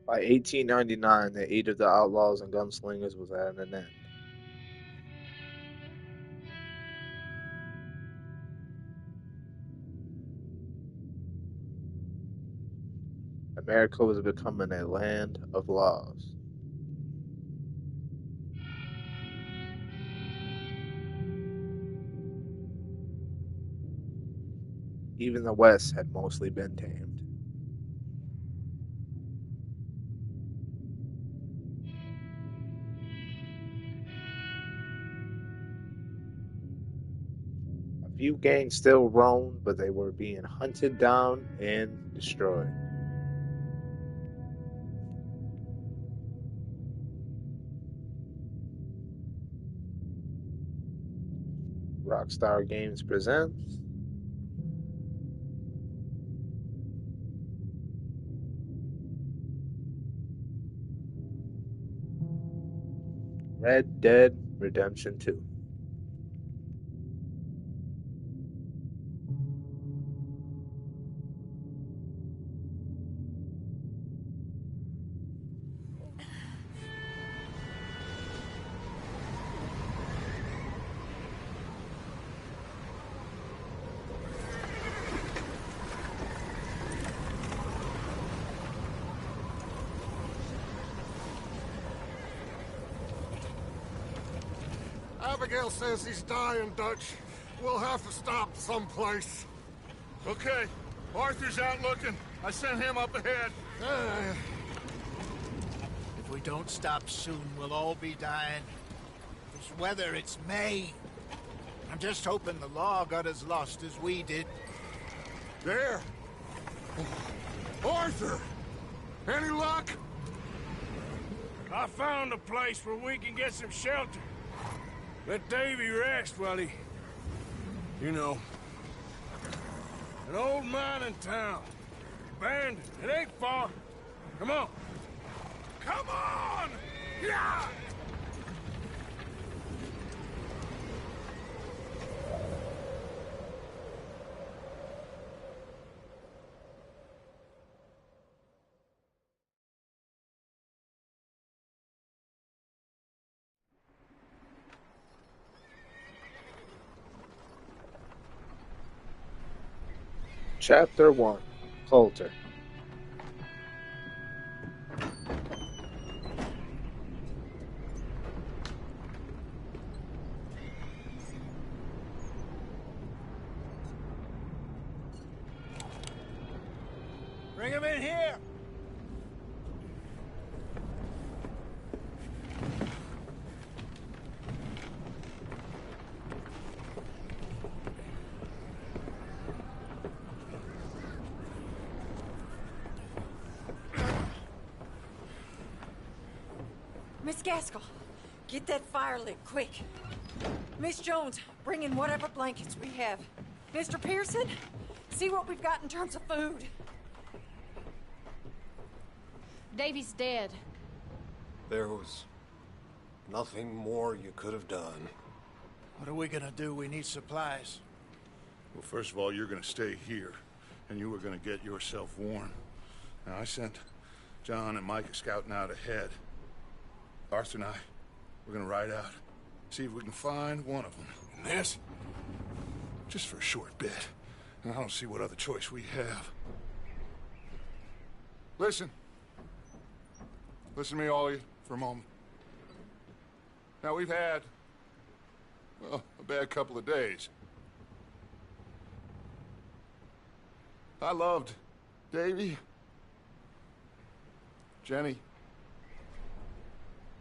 By 1899, the age of the outlaws and gunslingers was at an end. America was becoming a land of laws. Even the West had mostly been tamed. A few gangs still roamed, but they were being hunted down and destroyed. Rockstar Games presents Red Dead Redemption 2. Abigail says he's dying, Dutch. We'll have to stop someplace. Okay. Arthur's out looking. I sent him up ahead. If we don't stop soon, we'll all be dying. This weather, it's May. I'm just hoping the law got as lost as we did. There. Arthur! Any luck? I found a place where we can get some shelter. Let Davy rest while he... You know. An old mining town. Abandoned. It ain't far. Come on. Come on! Yeah! Chapter 1. Coulter. Bring him in here! Miss Gaskell, get that fire lit, quick. Miss Jones, bring in whatever blankets we have. Mr. Pearson, see what we've got in terms of food. Davy's dead. There was nothing more you could have done. What are we gonna do? We need supplies. Well, first of all, you're gonna stay here, and you were gonna get yourself warm. Now, I sent John and Micah scouting out ahead. Arthur and I, we're gonna ride out, see if we can find one of them. And this? Just for a short bit. And I don't see what other choice we have. Listen. Listen to me, all of you, for a moment. Now, we've had, well, a bad couple of days. I loved Davy, Jenny,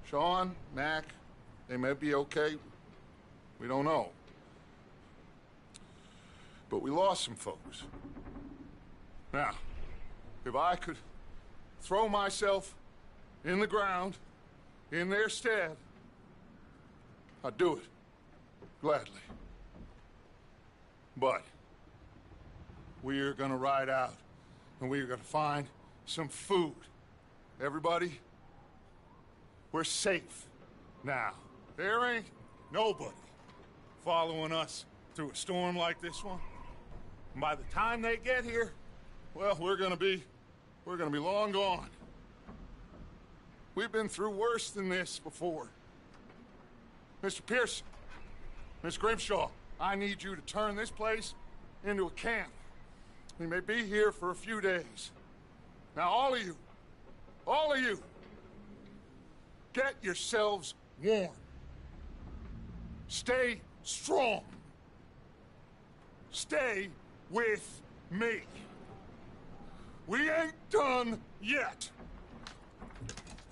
Sean, Mac. They may be okay. We don't know. But we lost some folks. Now, if I could throw myself in the ground in their stead, I'd do it. Gladly. But we're gonna ride out and we're gonna find some food. Everybody, we're safe now. There ain't nobody following us through a storm like this one. And by the time they get here, well, we're gonna be long gone. We've been through worse than this before. Mr. Pearson, Miss Grimshaw, I need you to turn this place into a camp. We may be here for a few days. Now, all of you, get yourselves warm. Stay strong. Stay with me. We ain't done yet.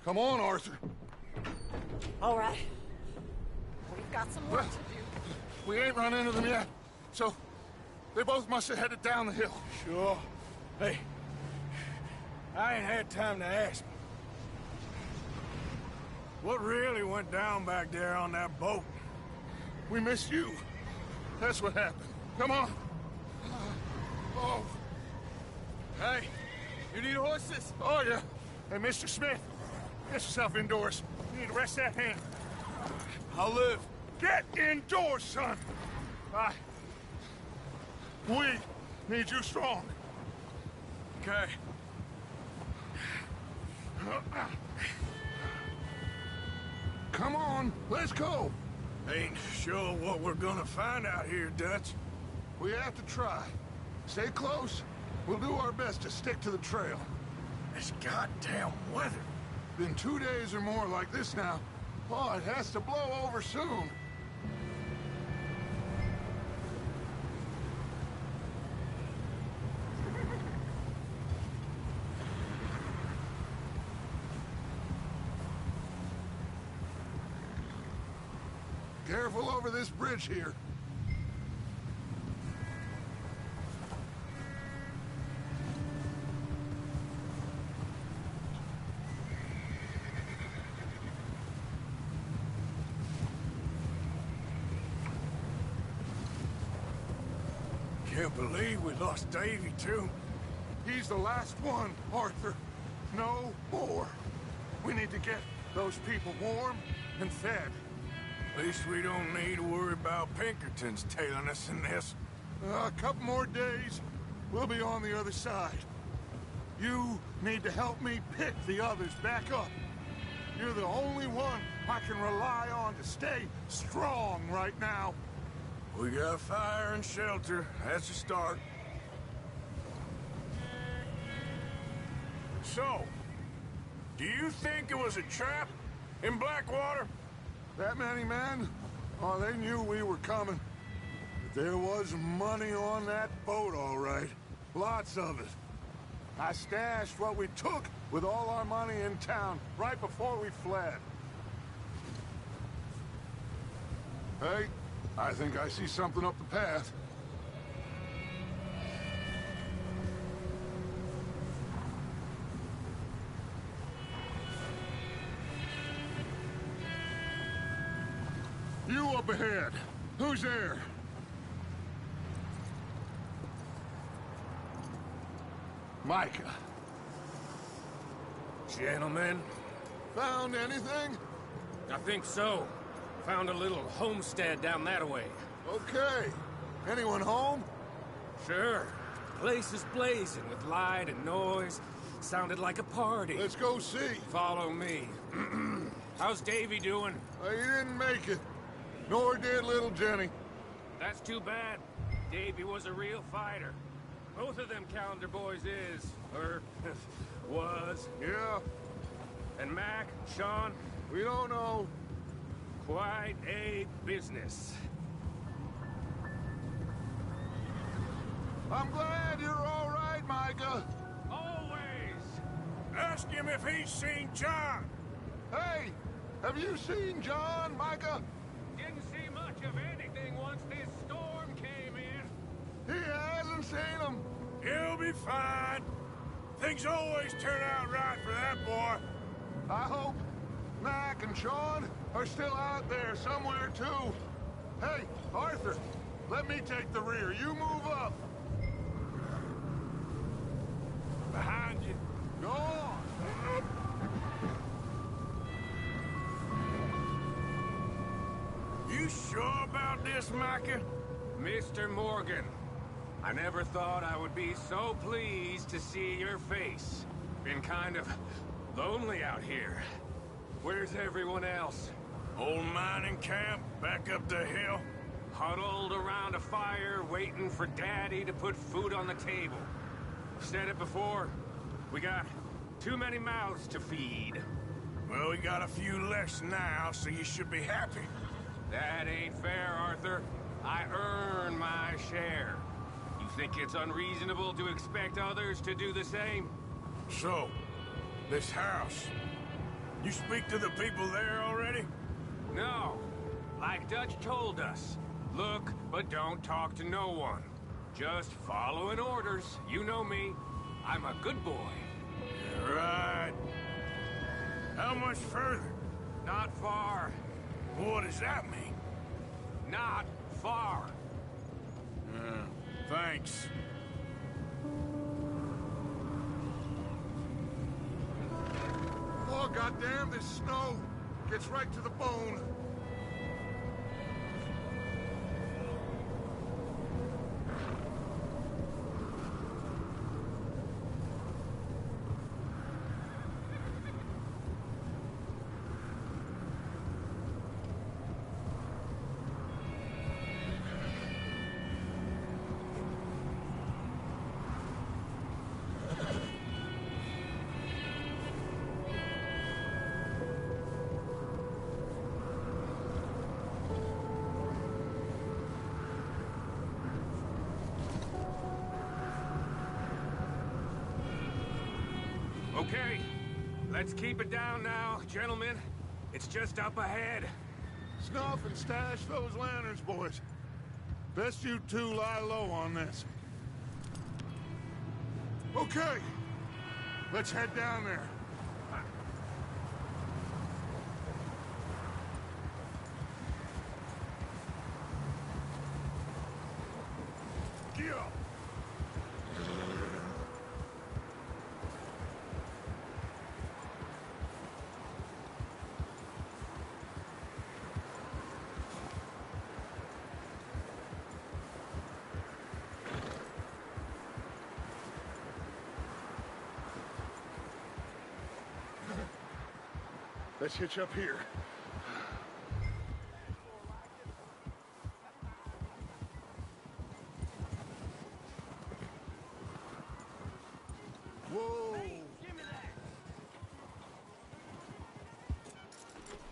Come on, Arthur. All right. We've got some work to do. We ain't run into them yet, so they both must have headed down the hill. Sure. Hey, I ain't had time to ask. What really went down back there on that boat? We missed you. That's what happened. Come on. Oh. Hey, you need horses? Oh, yeah. Hey, Mr. Smith, get yourself indoors. You need to rest that hand. I'll live. Get indoors, son. We need you strong. Okay. Come on, let's go. Ain't sure what we're gonna find out here, Dutch. We have to try. Stay close. We'll do our best to stick to the trail. This goddamn weather. Been 2 days or more like this now. Oh, it has to blow over soon. Careful over this bridge here. Can't believe we lost Davy, too. He's the last one, Arthur. No more. We need to get those people warm and fed. At least we don't need to worry about Pinkertons tailing us in this. A couple more days, we'll be on the other side. You need to help me pick the others back up. You're the only one I can rely on to stay strong right now. We got fire and shelter. That's a start. So, do you think it was a trap in Blackwater? That many men? Oh, they knew we were coming. But there was money on that boat, all right. Lots of it. I stashed what we took with all our money in town right before we fled. Hey, I think I see something up the path. You up ahead. Who's there? Micah. Gentlemen, Found anything? I think so. Found a little homestead down that way. Okay. Anyone home? Sure. Place is blazing with light and noise. Sounded like a party. Let's go see. Follow me. How's Davy doing? He didn't make it. Nor did little Jenny. That's too bad. Davy was a real fighter. Both of them Calendar boys is, or was. Yeah, And Mac, Sean, we don't know. quite a business. I'm glad you're all right, Micah. Always! Ask him if he's seen John. Hey, have you seen John, Micah? Didn't see much of anything once this storm came in. He hasn't seen him. He'll be fine. Things always turn out right for that boy. I hope Mac and Sean are still out there somewhere, too. Hey, Arthur, let me take the rear. You move up. Behind you. Go on. You sure about this, Micah? Mr. Morgan, I never thought I would be so pleased to see your face. Been kind of lonely out here. Where's everyone else? Old mining camp, back up the hill. Huddled around a fire, waiting for Daddy to put food on the table. Said it before. We got too many mouths to feed. Well, we got a few less now, so you should be happy. That ain't fair, Arthur. I earn my share. You think it's unreasonable to expect others to do the same? So, this house. You speak to the people there already? No. Like Dutch told us. Look, but don't talk to no one. Just following orders. You know me. I'm a good boy. Yeah, right. How much further? Not far. What does that mean? Not far. Thanks. Oh, goddamn, this snow gets right to the bone. Okay, let's keep it down now, gentlemen. It's just up ahead. Snuff and stash those lanterns, boys. Best you two lie low on this. Okay, let's head down there. Gil! Let's hitch up here. Whoa! Give me that.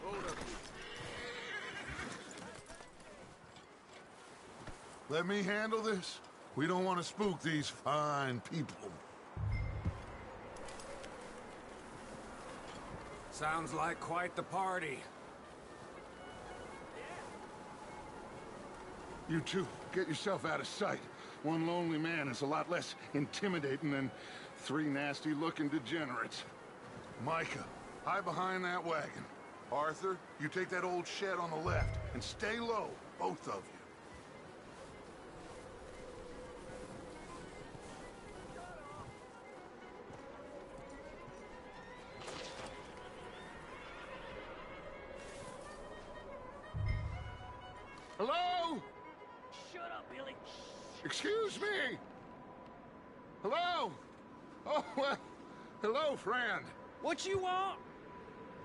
Hold up. Let me handle this. We don't want to spook these fine people. Sounds like quite the party. You two, get yourself out of sight. One lonely man is a lot less intimidating than three nasty-looking degenerates. Micah, hide behind that wagon. Arthur, you take that old shed on the left, and stay low, both of you. Hello? Shut up, Billy. Excuse me? Hello? Oh, well, hello, friend. What you want?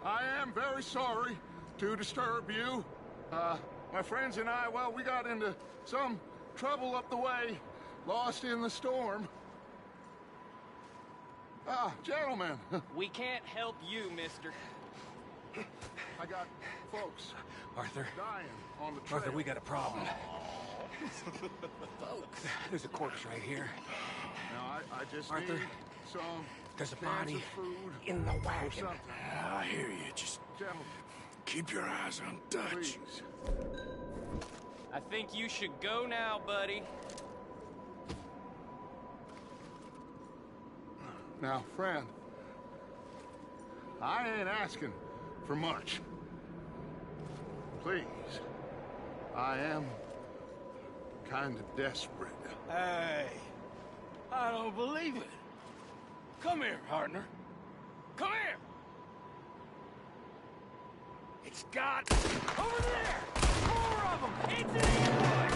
I am very sorry to disturb you. My friends and I, well, we got into some trouble up the way, lost in the storm. Ah, gentlemen, We can't help you, mister. I got folks Arthur, dying on the trail. Arthur, we got a problem. There's a corpse right here. Now, I just Arthur, need some there's a cans body of food in the or wagon. something. I hear you. Just Gentlemen, keep your eyes on Dutch. please. I think you should go now, buddy. Now, friend, I ain't asking for much. Please, I am kind of desperate. Hey, I don't believe it. Come here, partner. Come here. It's got over there. 4 of them. It's in the ambush.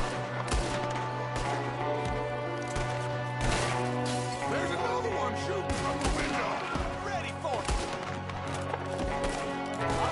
There's another one shooting from the window. Ready for it. I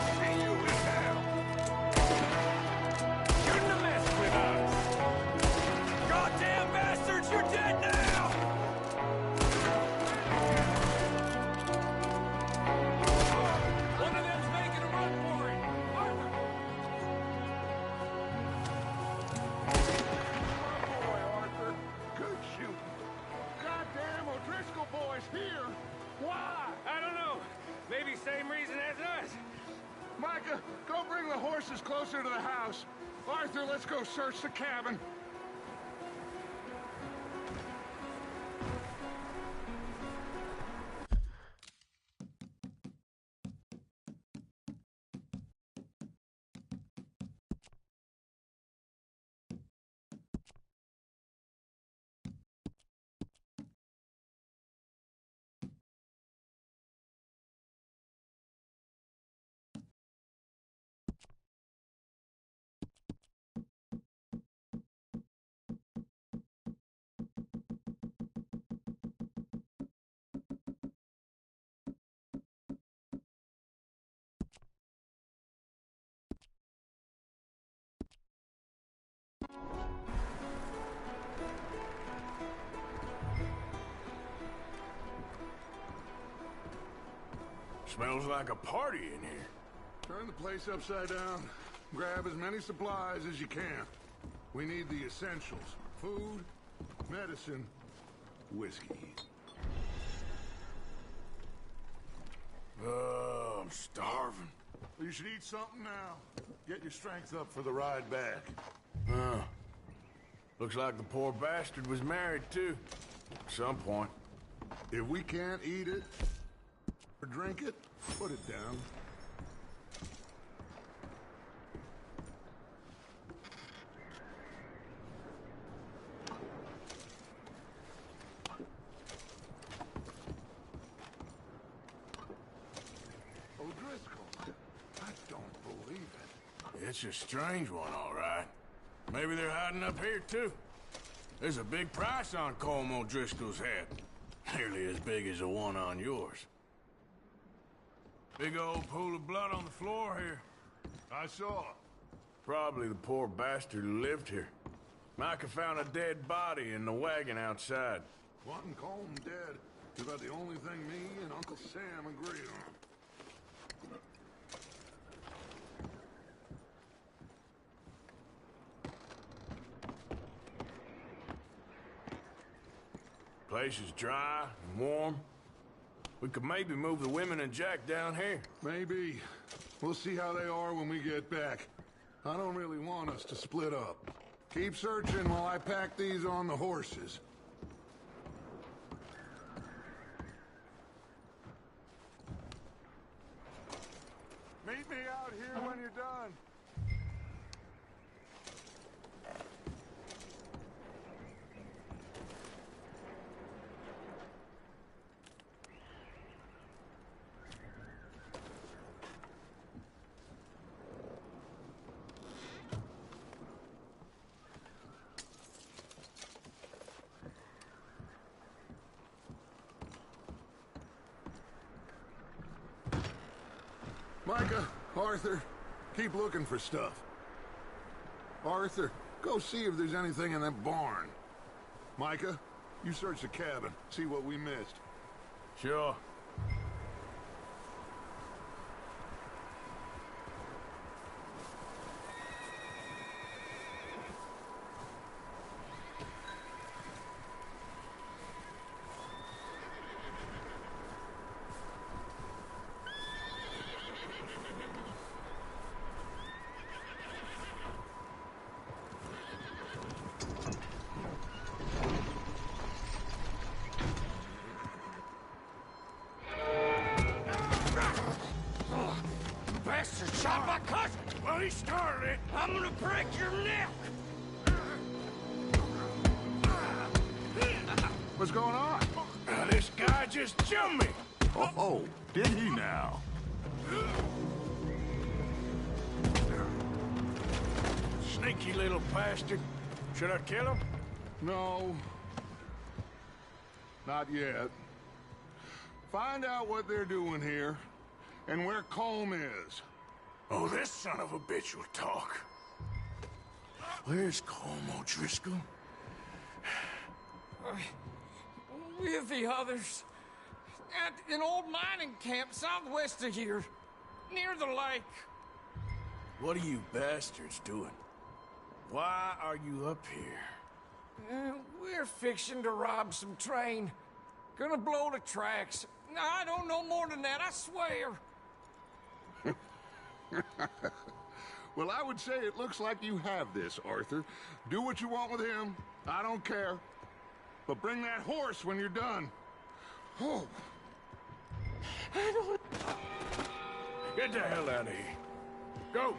closer to the house. Arthur, let's go search the cabin. Smells like a party in here. Turn the place upside down. Grab as many supplies as you can. We need the essentials. Food, medicine, whiskey. I'm starving. You should eat something now. Get your strength up for the ride back. Looks like the poor bastard was married, too. At some point. If we can't eat it or drink it, put it down. O'Driscoll, I don't believe it. It's a strange one, all right. Maybe they're hiding up here, too. There's a big price on Colm O'Driscoll's head. Nearly as big as the one on yours. Big old pool of blood on the floor here. I saw. Probably the poor bastard who lived here. Micah found a dead body in the wagon outside. Wanting Colm dead is about the only thing me and Uncle Sam agree on. Place is dry and warm. We could maybe move the women and Jack down here. Maybe. We'll see how they are when we get back. I don't really want us to split up. Keep searching while I pack these on the horses. Meet me out here when you're done. Micah, Arthur, keep looking for stuff. Arthur, go see if there's anything in that barn. Micah, you search the cabin, see what we missed. Sure. Bastard shot my cousin! Well, he started it! I'm gonna break your neck! What's going on? This guy just jumped me! Oh, did he now? Sneaky little bastard. Should I kill him? No. Not yet. Find out what they're doing here, and where Colm is. Oh, this son of a bitch will talk. Where's Colm O'Driscoll? With the others. At an old mining camp southwest of here. Near the lake. What are you bastards doing? Why are you up here? We're fixing to rob some train. Gonna blow the tracks. I don't know more than that, I swear. Well, I would say it looks like you have this, Arthur. Do what you want with him. I don't care. But bring that horse when you're done. Oh. Get the hell out of here. Go!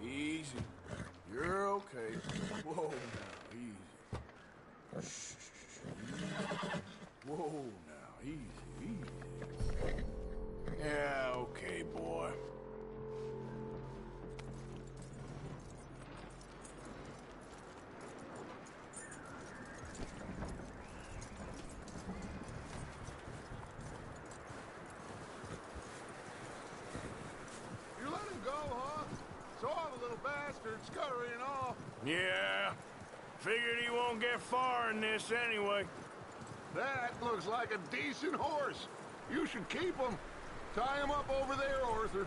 Easy. You're okay. Whoa, now, easy. Shh. Whoa, now, easy. Yeah, okay, boy. You let him go, huh? Saw the little bastard scurrying off. Yeah. Figured he won't get far in this anyway. That looks like a decent horse. You should keep him. Tie him up over there, Arthur.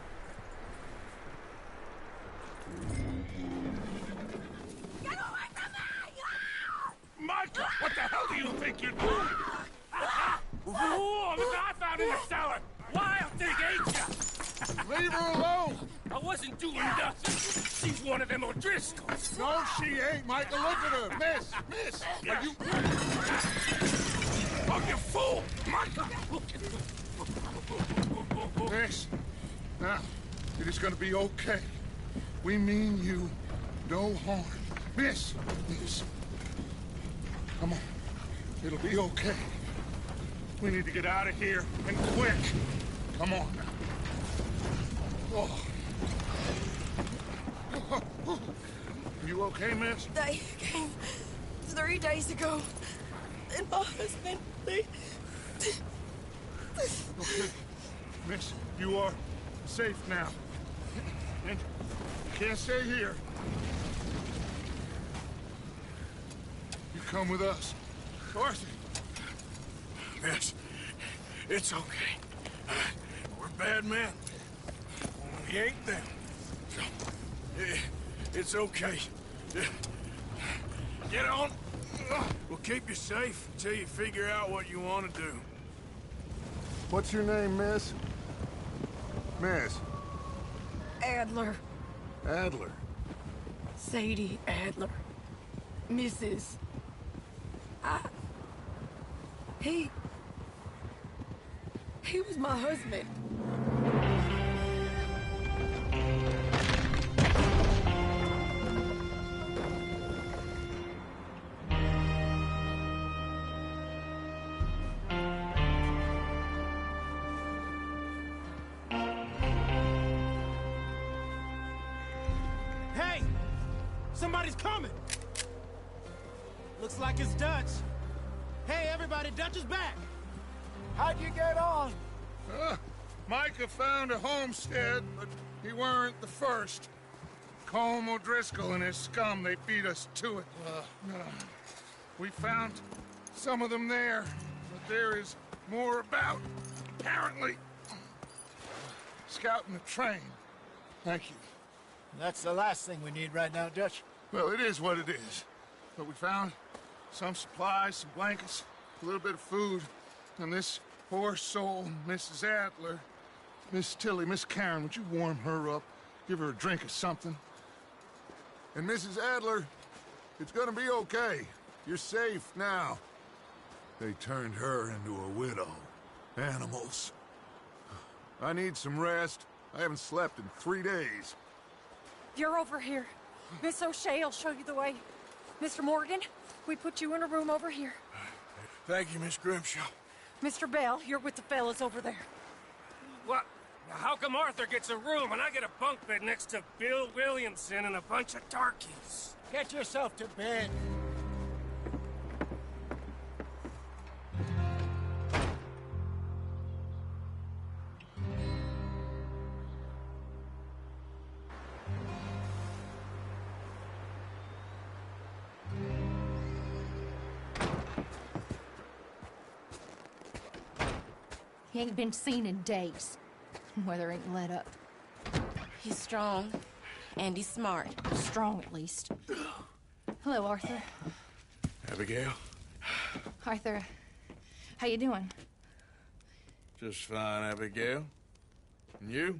Get away from me! Michael, what the hell do you think you're doing? Whoa, look what I found in the cellar! Wild thing, ain't ya? Leave her alone. I wasn't doing nothing. She's one of them O'Driscolls. No, she ain't, Michael. Look at her. Miss. Are you... Oh, you fool! Michael! Miss, now, it is gonna be okay. We mean you no harm. Miss. Come on. It'll be okay. We need to get out of here, and quick. Come on now. Oh. You okay, miss? They came 3 days ago. And my husband, they... Okay. Miss, you are safe now. And you can't stay here. You come with us. Arthur. Miss, it's okay. We're bad men. We ain't them. It's okay. Get on. We'll keep you safe until you figure out what you want to do. What's your name, miss? Miss? Adler. Adler. Sadie Adler. Mrs. He was my husband. Hey! Somebody's coming! Looks like it's Dutch. Hey, everybody, Dutch is back! How'd you get on? Micah found a homestead, but he weren't the first. Colm O'Driscoll and his scum, they beat us to it. We found some of them there, but there is more about, apparently. Scouting the train. Thank you. That's the last thing we need right now, Dutch. Well, it is what it is. But we found some supplies, some blankets, a little bit of food, and this poor soul, Mrs. Adler. Miss Tilly, Miss Karen, would you warm her up? Give her a drink or something? And Mrs. Adler, it's gonna be okay. You're safe now. They turned her into a widow. Animals. I need some rest. I haven't slept in 3 days. You're over here. Miss O'Shea will show you the way. Mr. Morgan, we put you in a room over here. Thank you, Miss Grimshaw. Mr. Bell, you're with the fellas over there. What? How come Arthur gets a room and I get a bunk bed next to Bill Williamson and a bunch of darkies? Get yourself to bed. He ain't been seen in days. Weather ain't let up. He's strong, and he's smart. Strong, at least. Hello, Arthur. Abigail? Arthur, how you doing? Just fine, Abigail. And you?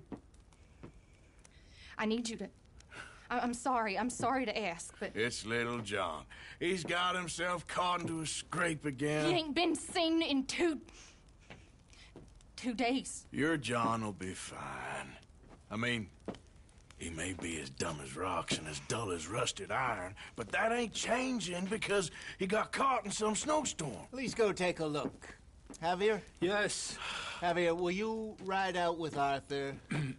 I need you to... I'm sorry to ask, but... It's little John. He's got himself caught into a scrape again. He ain't been seen in two days. Your John will be fine. I mean, he may be as dumb as rocks and as dull as rusted iron, but that ain't changing because he got caught in some snowstorm. Please go take a look. Javier? Yes. Javier, will you ride out with Arthur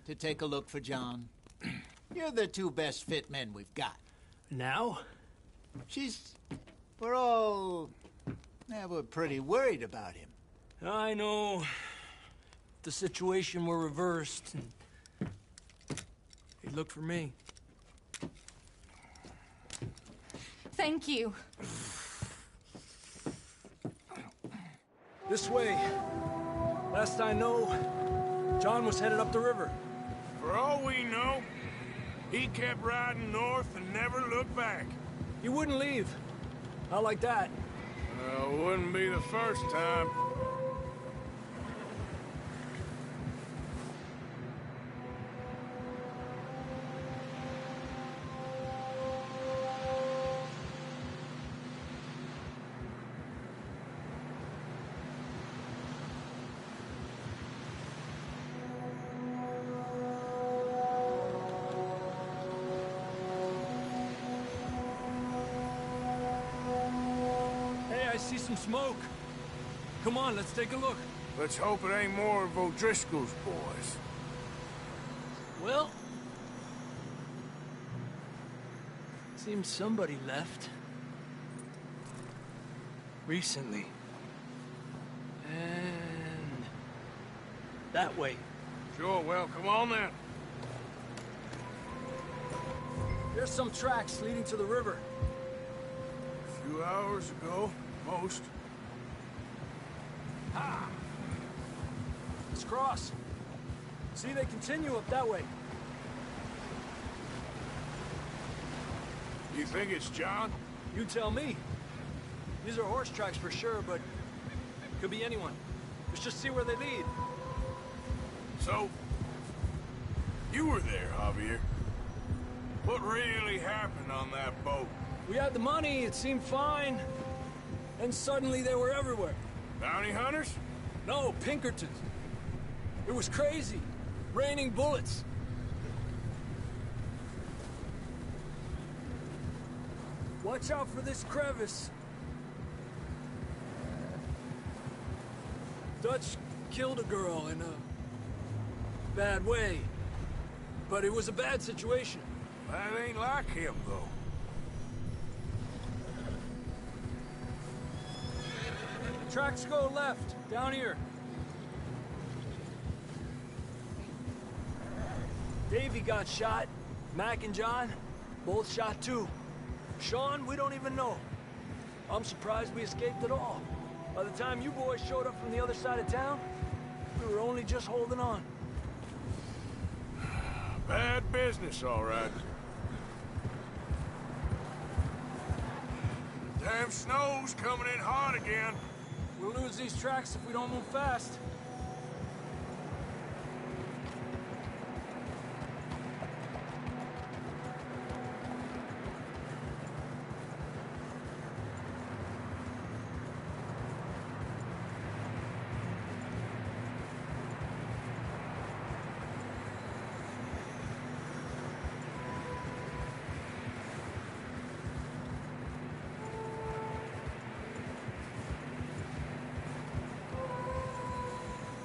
to take a look for John? You're the two best fit men we've got. Now? We're pretty worried about him. I know. If the situation were reversed, he'd look for me. Thank you. This way. Last I know, John was headed up the river. For all we know, he kept riding north and never looked back. He wouldn't leave. Not like that. Wouldn't be the first time. I see some smoke. Come on, let's take a look. Let's hope it ain't more of O'Driscoll's boys. Well... seems somebody left. Recently. And... that way. Sure, well, come on then. There's some tracks leading to the river. A few hours ago, most. Ah! Let's cross. See, they continue up that way. You think it's John? You tell me. These are horse tracks for sure, but could be anyone. Let's just see where they lead. So, you were there, Javier. What really happened on that boat? We had the money, it seemed fine. And suddenly they were everywhere. Bounty hunters? No, Pinkertons. It was crazy. Raining bullets. Watch out for this crevice. Dutch killed a girl in a bad way. But it was a bad situation. That ain't like him, though. Tracks go left, down here. Davey got shot. Mac and John, both shot too. Sean, we don't even know. I'm surprised we escaped at all. By the time you boys showed up from the other side of town, we were only just holding on. Bad business, all right. Damn snow's coming in hot again. We'll lose these tracks if we don't move fast.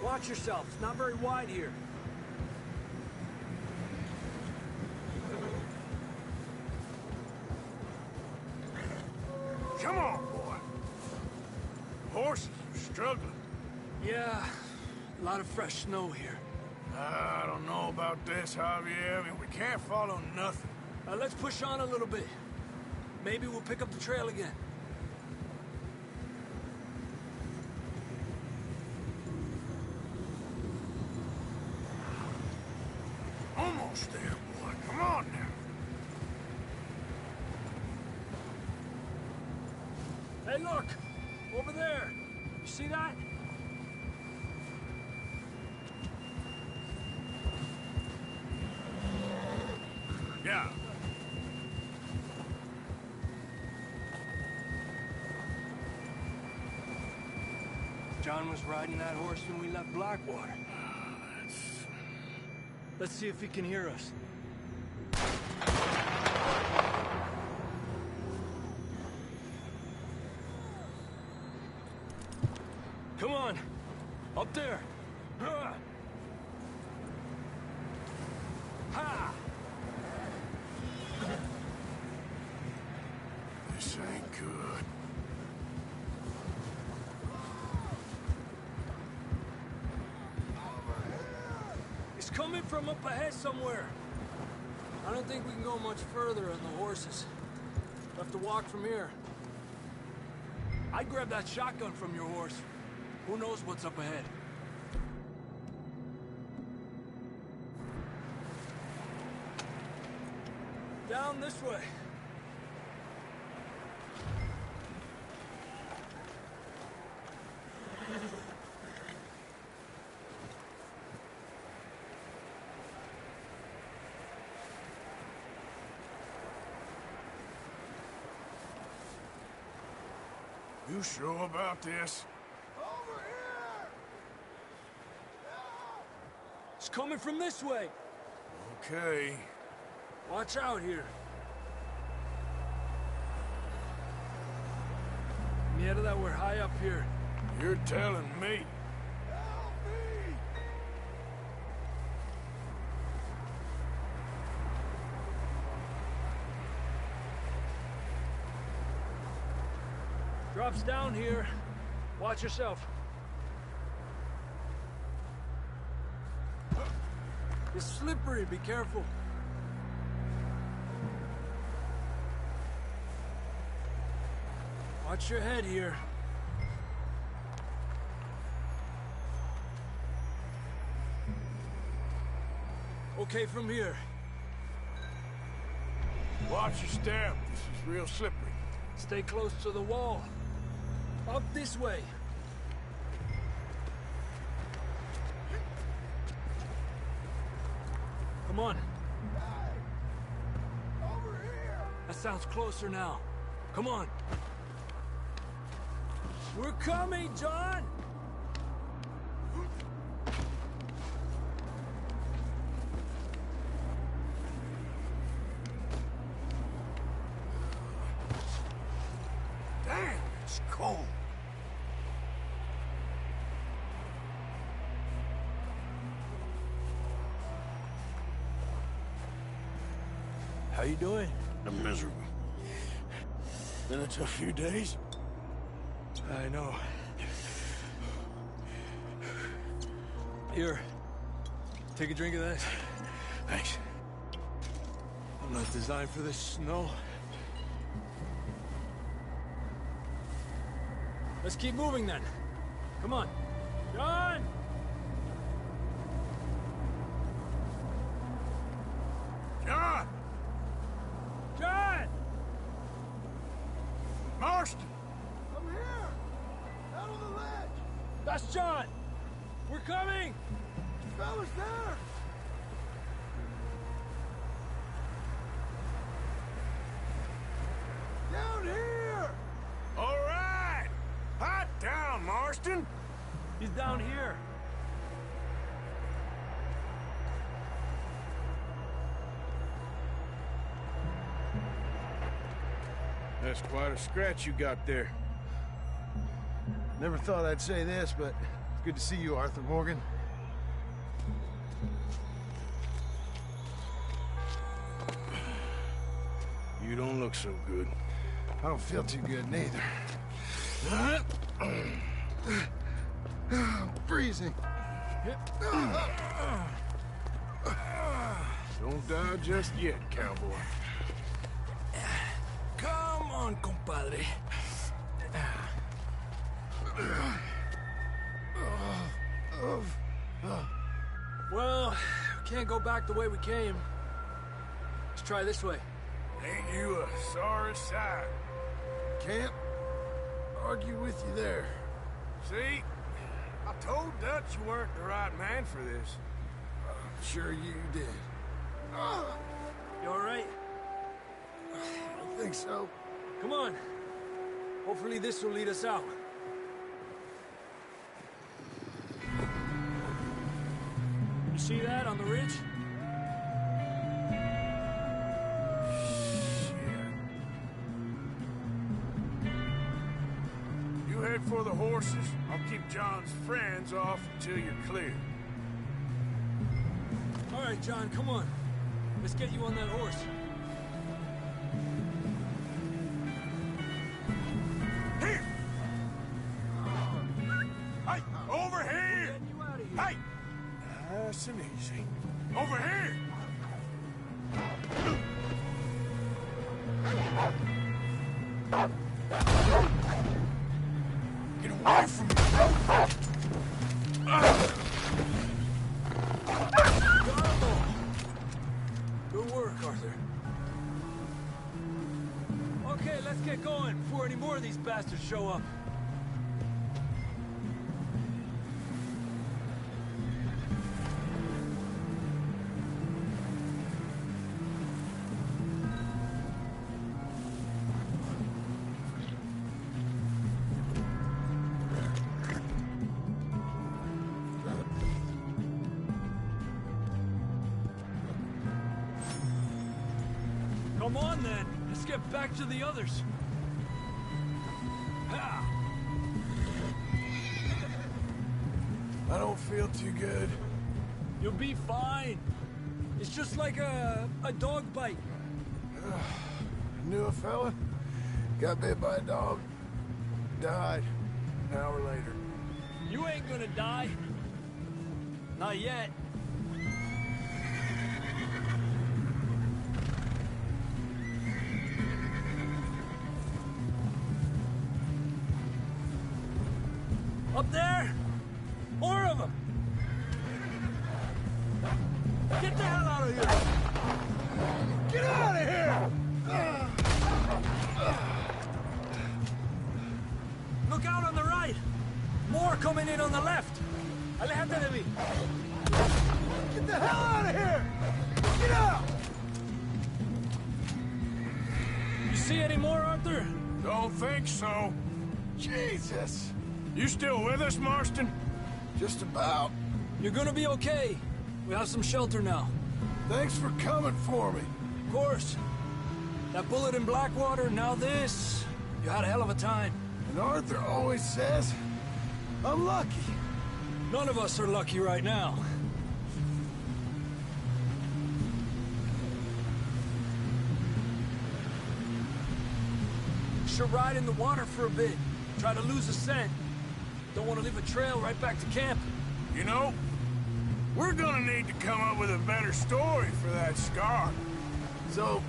Watch yourself. It's not very wide here. Come on, boy. Horses are struggling. Yeah, a lot of fresh snow here. I don't know about this, Javier. I mean, we can't follow nothing. Let's push on a little bit. Maybe we'll pick up the trail again. Almost there, boy. Come on now. Hey, look! Over there! You see that? Yeah. John was riding that horse when we left Blackwater. Let's see if he can hear us. Come on! Up there! Ha! This ain't good. It's coming from up ahead somewhere. I don't think we can go much further on the horses. We'll have to walk from here. I'd grab that shotgun from your horse. Who knows what's up ahead? Down this way. You sure about this? It's coming from this way. Okay. Watch out here. Mierda, that we're high up here. You're telling me. Drops down here. Watch yourself. It's slippery, be careful. Watch your head here. Okay from here. Watch your step. This is real slippery. Stay close to the wall. Up this way. Come on. Over here! That sounds closer now. Come on. We're coming, John! Damn, it's cold. How you doing? I'm miserable. Been a tough few days. I know. Here. Take a drink of that. Thanks. I'm not designed for this snow. Let's keep moving then. Come on. John! John! John! Marston! I'm here! Out on the ledge! That's John! We're coming! Fella's there! Down here! All right! Hot down, Marston! He's down here. That's quite a scratch you got there. Never thought I'd say this, but it's good to see you, Arthur Morgan. You don't look so good. I don't feel too good, neither. Freezing. Don't die just yet, cowboy. Come on, compadre. Well, we can't go back the way we came. Let's try this way. Ain't you a sorry sight? Camp? argue with you there. See? I told Dutch you weren't the right man for this. I'm sure you did. You all right? I think so. Come on. Hopefully this will lead us out. You see that on the ridge? You head for the horses. I'll keep John's friends off until you're clear. All right, John, come on. Let's get you on that horse. Here! Hey, over here! Hey! Nice and easy. Over here! Get away from me! Good work, Arthur. Okay, let's get going before any more of these bastards show up. Come on, then. Let's get back to the others. Ha! I don't feel too good. You'll be fine. It's just like a dog bite. Knew a fella, got bit by a dog, died an hour later. You ain't gonna die. Not yet. Up there? More of them! Get the hell out of here! Get out of here! Look out on the right! More coming in on the left! Aléjate de mí! Get the hell out of here! Get out! You see any more, Arthur? Don't think so. Jesus! You still with us, Marston? Just about. You're gonna be okay. We have some shelter now. Thanks for coming for me. Of course. That bullet in Blackwater, now this. You had a hell of a time. And Arthur always says, I'm lucky. None of us are lucky right now. Should ride in the water for a bit. Try to lose a scent. Don't want to leave a trail right back to camp. You know, we're gonna need to come up with a better story for that scar. So,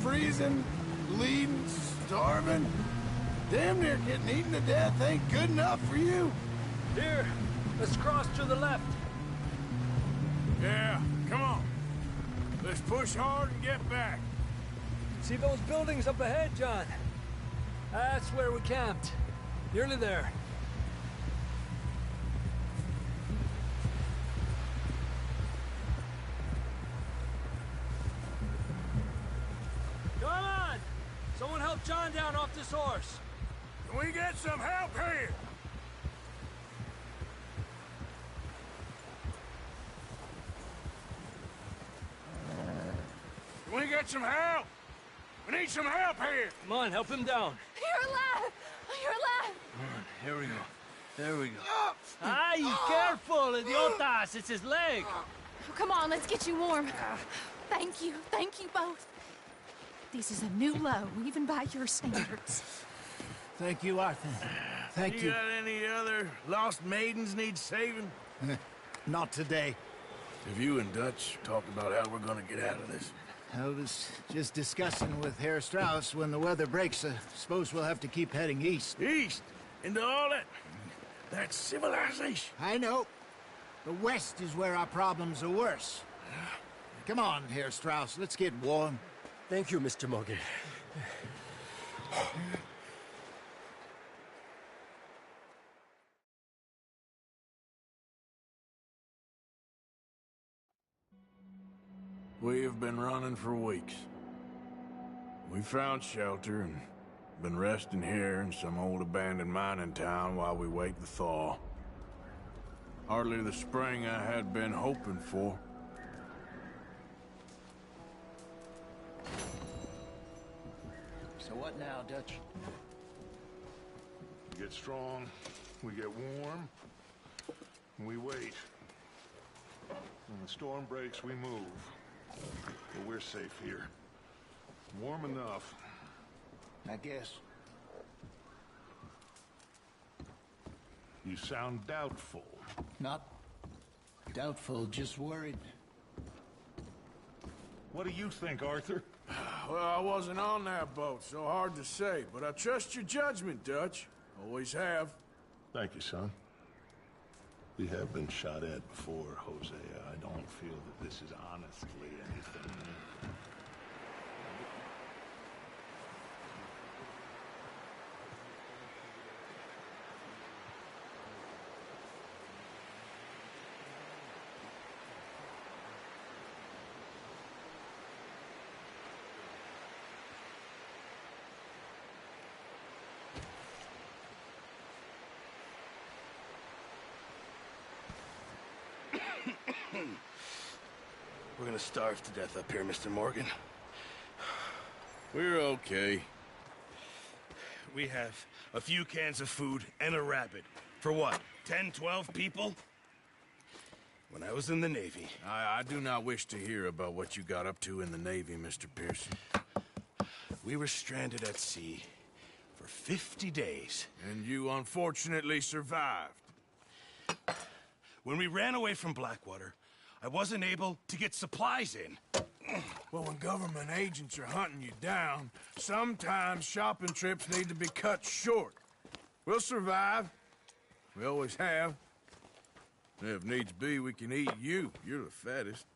freezing, bleeding, starving, damn near getting eaten to death ain't good enough for you? Here, let's cross to the left. Yeah, come on. Let's push hard and get back. See those buildings up ahead, John? That's where we camped. Nearly there. Come on! Someone help John down off this horse. Can we get some help here? Can we get some help? We need some help here. Come on, help him down. You're alive! You're alive! Come on, here we go. There we go. Ay, careful, idiotas! It's his leg. Oh, come on, let's get you warm. Thank you both. This is a new low, even by your standards. Thank you, Arthur. Thank you. You got any other lost maidens need saving? Not today. Have you and Dutch talked about how we're gonna get out of this? I was just discussing with Herr Strauss when the weather breaks. Suppose we'll have to keep heading east. East? Into all that civilization. I know. The west is where our problems are worse. Come on, Herr Strauss, let's get warm. Thank you, Mr. Morgan. We have been running for weeks. We found shelter and been resting here in some old abandoned mining town while we wait the thaw. Hardly the spring I had been hoping for. So what now, Dutch? We get strong, we get warm, and we wait. When the storm breaks, we move. But we're safe here. Warm enough. I guess. You sound doubtful. Not doubtful, just worried. What do you think, Arthur? Well, I wasn't on that boat, so hard to say, but I trust your judgment, Dutch. Always have. Thank you, son. We have been shot at before, Hosea. I don't feel that this is honestly anything. We're gonna starve to death up here, Mr. Morgan. We're okay. We have a few cans of food and a rabbit. For what, 10, 12 people? When I was in the Navy... I do not wish to hear about what you got up to in the Navy, Mr. Pearson. We were stranded at sea for 50 days. And you unfortunately survived. When we ran away from Blackwater, I wasn't able to get supplies in. Well, when government agents are hunting you down, sometimes shopping trips need to be cut short. We'll survive. We always have. If needs be, we can eat you. You're the fattest.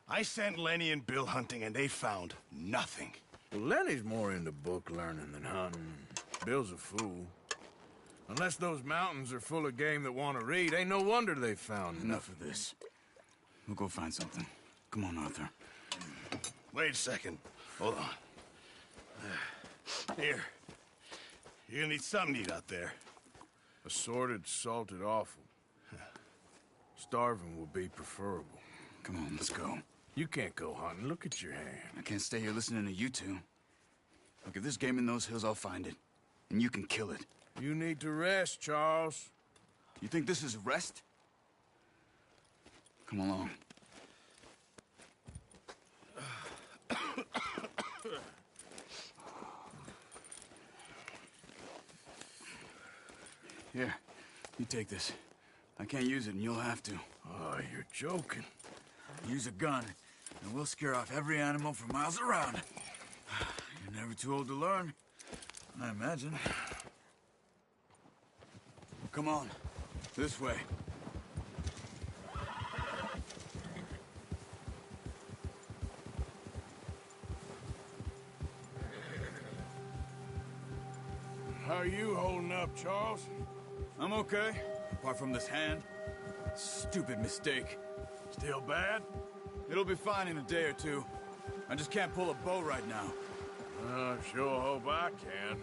I sent Lenny and Bill hunting, and they found nothing. Well, Lenny's more into book learning than hunting. Bill's a fool. Unless those mountains are full of game that want to read, ain't no wonder they found Enough of this. We'll go find something. Come on, Arthur. Wait a second. Hold on. Here. You're gonna need something to eat out there. Assorted, salted offal. Starving will be preferable. Come on, let's go. You can't go hunting. Look at your hand. I can't stay here listening to you two. Look, if there's game in those hills, I'll find it. And you can kill it. You need to rest, Charles. You think this is rest? Come along. Here, you take this. I can't use it, and you'll have to. Oh, you're joking. Use a gun, and we'll scare off every animal for miles around. You're never too old to learn, I imagine. Come on, this way. How are you holding up, Charles? I'm okay, apart from this hand. Stupid mistake. Still bad? It'll be fine in a day or two. I just can't pull a bow right now. I sure hope I can.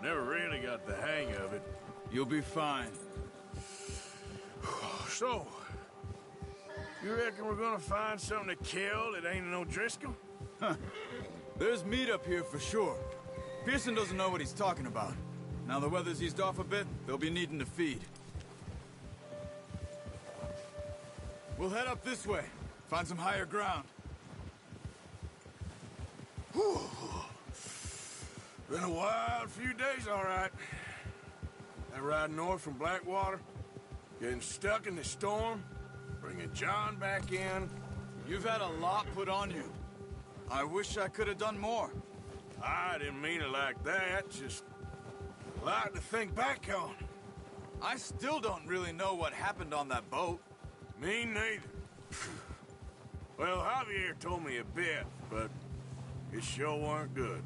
Never really got the hang of it. You'll be fine. So, you reckon we're gonna find something to kill that ain't no Driscoll? Huh. There's meat up here for sure. Pearson doesn't know what he's talking about. Now the weather's eased off a bit, they'll be needing to feed. We'll head up this way. Find some higher ground. Whew. Been a wild few days, all right. That ride north from Blackwater, getting stuck in the storm, bringing John back in. You've had a lot put on you. I wish I could have done more. I didn't mean it like that, just a lot to think back on. I still don't really know what happened on that boat. Me neither. Well, Javier told me a bit, but it sure weren't good.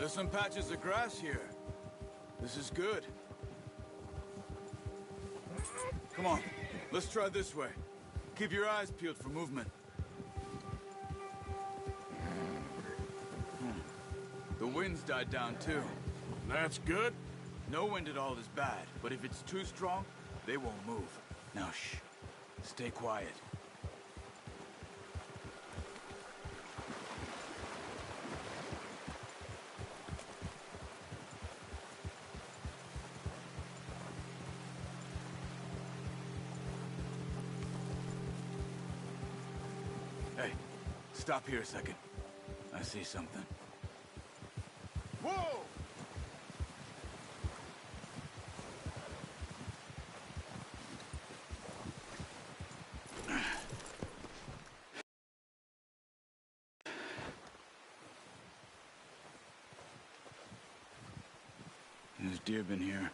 There's some patches of grass here. This is good. Come on, let's try this way. Keep your eyes peeled for movement. The wind's died down too. That's good. No wind at all is bad, but if it's too strong, they won't move. Now shh, stay quiet. Hey, stop here a second. I see something. Whoa! There's deer been here.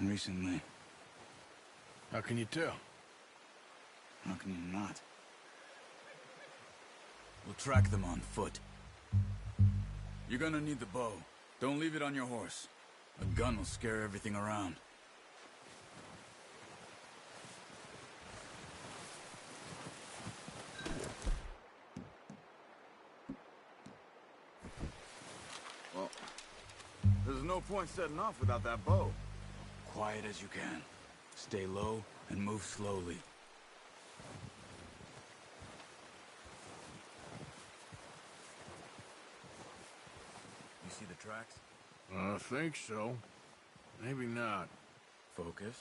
Recently. How can you tell? How can you not? We'll track them on foot. You're gonna need the bow. Don't leave it on your horse. A gun will scare everything around. Well, there's no point setting off without that bow. Quiet as you can. Stay low and move slowly. You see the tracks? I think so. Maybe not. Focus.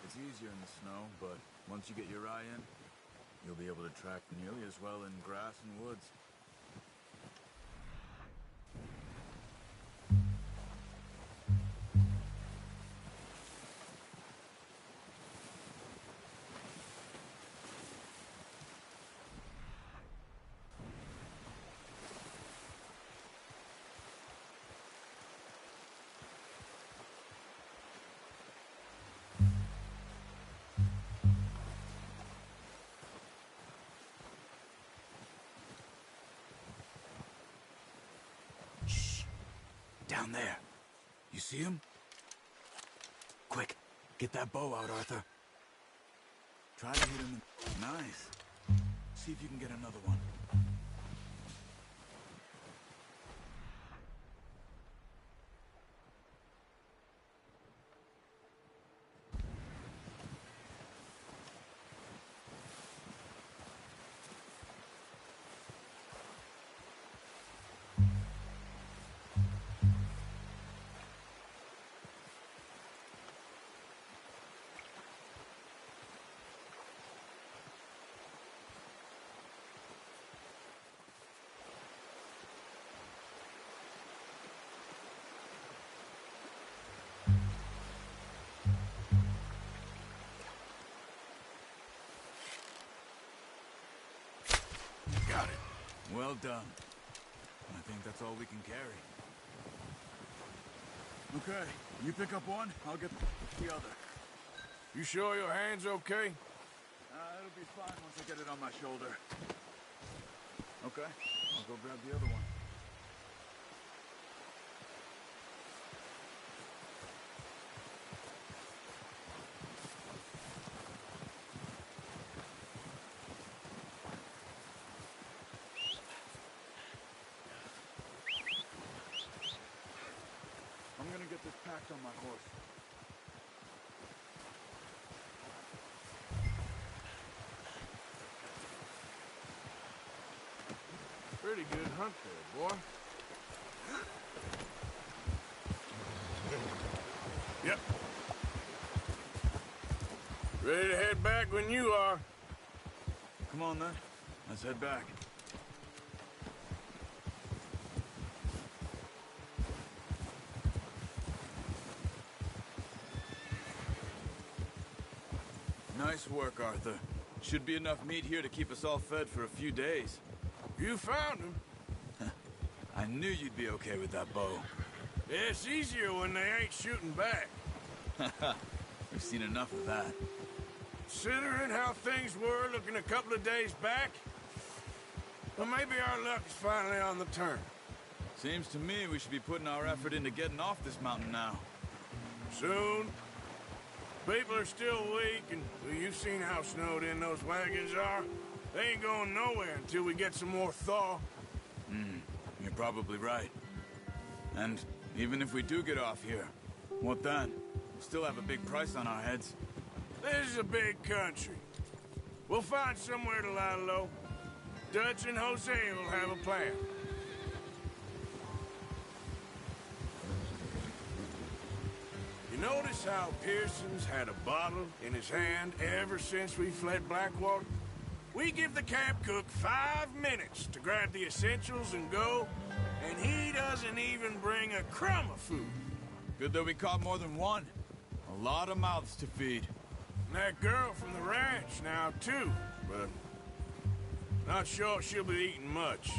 It's easier in the snow, but once you get your eye in, you'll be able to track nearly as well in grass and woods. Down there. You see him? Quick, get that bow out, Arthur. Try to hit him. Nice. See if you can get another one. Got it. Well done. I think that's all we can carry. Okay, you pick up one, I'll get the other. You sure your hand's okay? It'll be fine once I get it on my shoulder. Okay, I'll go grab the other one. I'm gonna get this packed on my horse. Pretty good hunt there, boy. Yep. Ready to head back when you are. Come on then, let's head back. Nice work, Arthur. Should be enough meat here to keep us all fed for a few days. You found him. I knew you'd be okay with that bow. It's easier when they ain't shooting back. We've seen enough of that. Considering how things were looking a couple of days back, well, maybe our luck is finally on the turn. Seems to me we should be putting our effort into getting off this mountain now. Soon. People are still weak, and well, you've seen how snowed in those wagons are. They ain't going nowhere until we get some more thaw. You're probably right. And even if we do get off here, what then? We still have a big price on our heads. This is a big country. We'll find somewhere to lie low. Dutch and Hosea will have a plan. You notice how Pearson's had a bottle in his hand ever since we fled Blackwater? We give the camp cook 5 minutes to grab the essentials and go, and he doesn't even bring a crumb of food. Good that we caught more than one. A lot of mouths to feed. And that girl from the ranch now, too, but not sure she'll be eating much.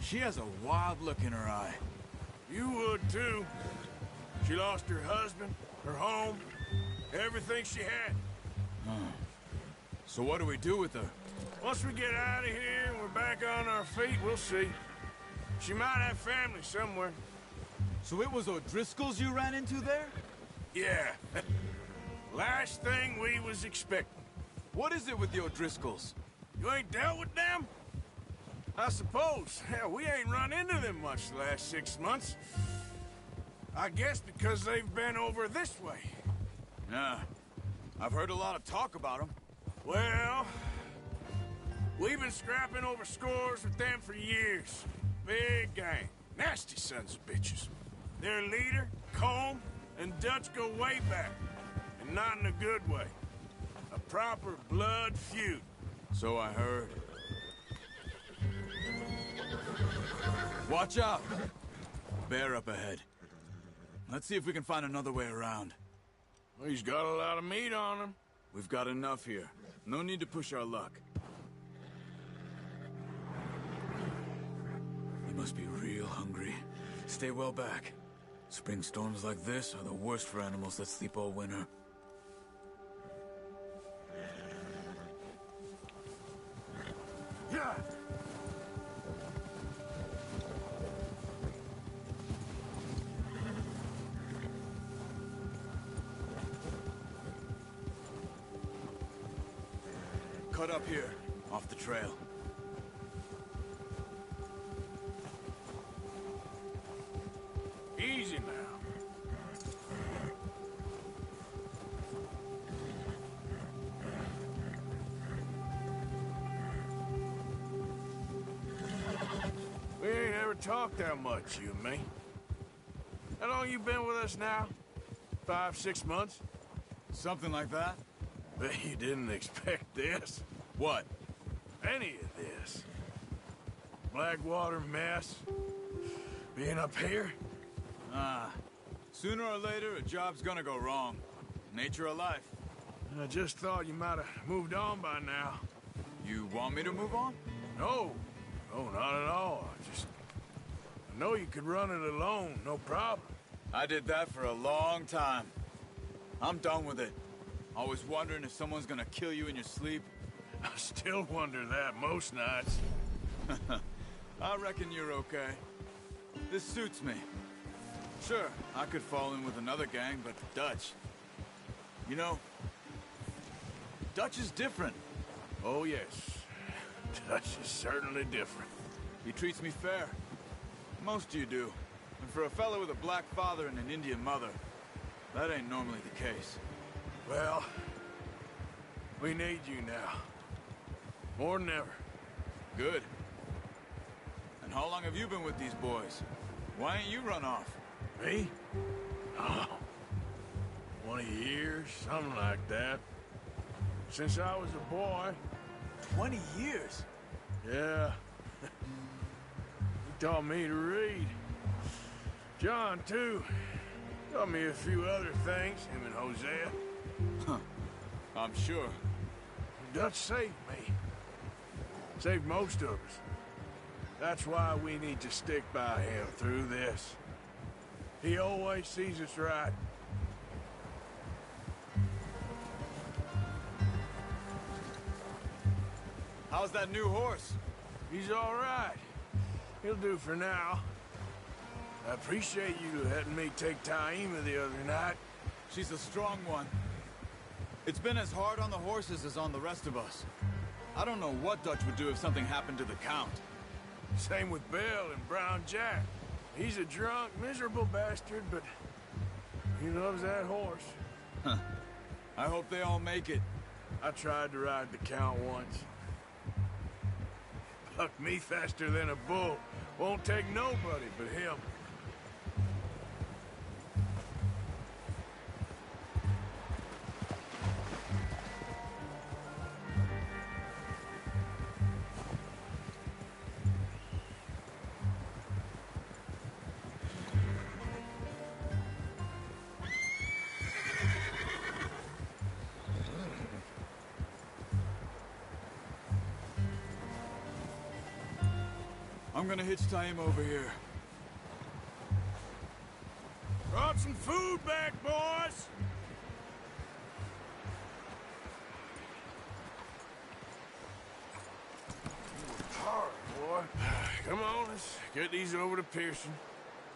She has a wild look in her eye. You would, too. She lost her husband, her home, everything she had. So what do we do with her? Once we get out of here and we're back on our feet, we'll see. She might have family somewhere. So it was O'Driscoll's you ran into there? Yeah. Last thing we was expecting. What is it with the O'Driscolls? You ain't dealt with them? I suppose. Hell, we ain't run into them much the last 6 months. I guess because they've been over this way. Yeah. I've heard a lot of talk about them. Well, we've been scrapping over scores with them for years. Big gang. Nasty sons of bitches. Their leader, Colm, and Dutch go way back. And not in a good way. A proper blood feud. So I heard. Watch out! Bear up ahead. Let's see if we can find another way around. Well, he's got a lot of meat on him. We've got enough here. No need to push our luck. You must be real hungry. Stay well back. Spring storms like this are the worst for animals that sleep all winter. Yeah. Cut up here, off the trail. Easy now. We ain't ever talked that much, you and me. How long you been with us now? 5, 6 months? Something like that? Bet you didn't expect this. What? Any of this. Blackwater mess. Being up here. Sooner or later, a job's gonna go wrong. Nature of life. I just thought you might have moved on by now. You want me to move on? No. No, not at all. I know you could run it alone, no problem. I did that for a long time. I'm done with it. Always wondering if someone's gonna kill you in your sleep. I still wonder that most nights. I reckon you're okay. This suits me. Sure, I could fall in with another gang, but Dutch... You know, Dutch is different. Oh, yes. Dutch is certainly different. He treats me fair. Most of you do. And for a fellow with a black father and an Indian mother, that ain't normally the case. Well, we need you now. More than ever. Good. And how long have you been with these boys? Why ain't you run off? Me? Oh, 20 years, something like that. Since I was a boy. 20 years? Yeah. He taught me to read. John, too. Taught me a few other things, him and Hosea. Huh. I'm sure. Dutch saved me. Saved most of us. That's why we need to stick by him through this. He always sees us right. How's that new horse? He's all right. He'll do for now. I appreciate you letting me take Taima the other night. She's a strong one. It's been as hard on the horses as on the rest of us. I don't know what Dutch would do if something happened to the Count. Same with Bill and Brown Jack. He's a drunk, miserable bastard, but he loves that horse. Huh. I hope they all make it. I tried to ride the Count once. Bucked me faster than a bull. Won't take nobody but him. I'm gonna hitch Taima over here. Brought some food back, boys! Hard, boy. Come on, let's get these over to Pearson.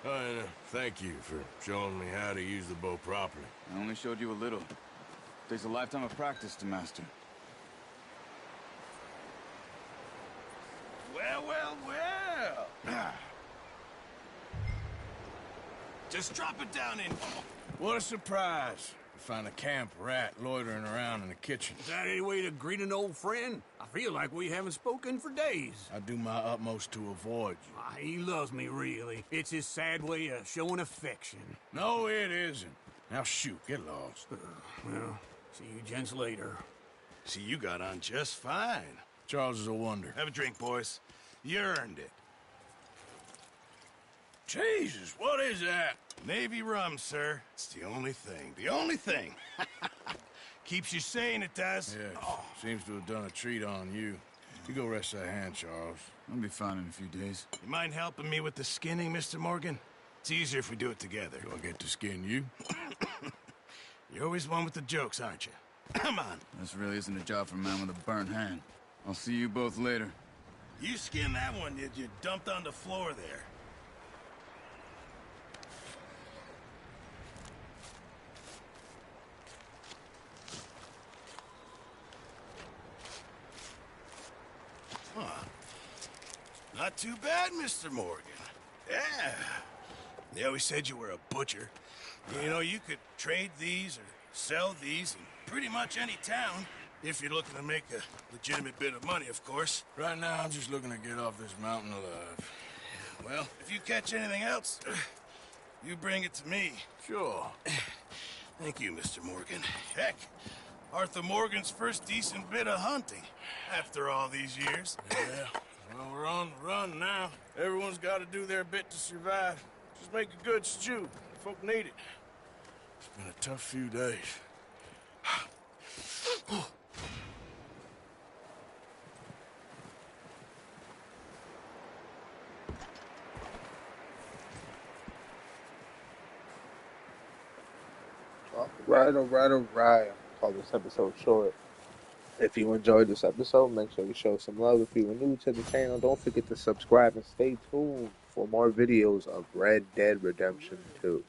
Oh, and thank you for showing me how to use the bow properly. I only showed you a little. Takes a lifetime of practice to master. Well, well, well. Just drop it down in. What a surprise. To find a camp rat loitering around in the kitchen. Is that any way to greet an old friend? I feel like we haven't spoken for days. I do my utmost to avoid you. He loves me, really. It's his sad way of showing affection. No, it isn't. Now shoot, get lost. Well, see you gents later. See, you got on just fine. Charles is a wonder. Have a drink, boys. You earned it. Jesus, what is that? Navy rum, sir. It's the only thing. The only thing. Keeps you sane, it does. Yeah, seems to have done a treat on you. You go rest that hand, Charles. I'll be fine in a few days. You mind helping me with the skinning, Mr. Morgan? It's easier if we do it together. Do I get to skin you? You're always one with the jokes, aren't you? Come on. This really isn't a job for a man with a burnt hand. I'll see you both later. You skinned that one, did you? Dumped on the floor there. Huh. Not too bad, Mr. Morgan. Yeah. They always said you were a butcher. You know, you could trade these or sell these in pretty much any town. If you're looking to make a legitimate bit of money, of course. Right now, I'm just looking to get off this mountain alive. Well, if you catch anything else, you bring it to me. Sure. Thank you, Mr. Morgan. Heck, Arthur Morgan's first decent bit of hunting after all these years. Yeah, well, we're on the run now. Everyone's got to do their bit to survive. Just make a good stew. Folk need it. It's been a tough few days. All right. I'll call this episode short. If you enjoyed this episode, make sure you show some love. If you are new to the channel, don't forget to subscribe and stay tuned for more videos of Red Dead Redemption 2.